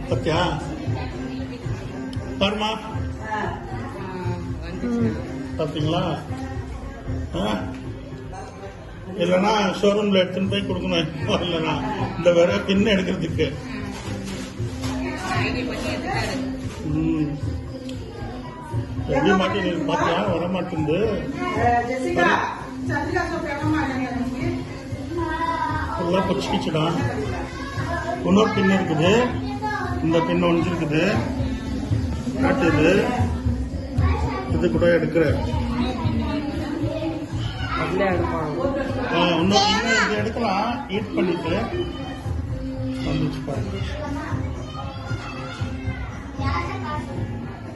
பத்தியா பாருமா பார்த்தீங்களா? இல்லைன்னா ஷோரூம்ல எடுத்துன்னு போய் கொடுக்கணும். இல்லைன்னா இந்த வேற பின்ன எடுக்கிறதுக்கு எப்படி மாட்டேன் பாத்தியா? வர மாட்டேங்குது. எல்லாம் பிடிச்சிக்கிச்சுடா. இன்னொரு பின் இருக்குது. இந்த பின் ஒழிஞ்சிருக்குது. காட்டுது. இது கூட எடுக்கிறேன். இன்னும் இது எடுக்கலாம். ஹீட் பண்ணிட்டு வந்துச்சு பாருங்க.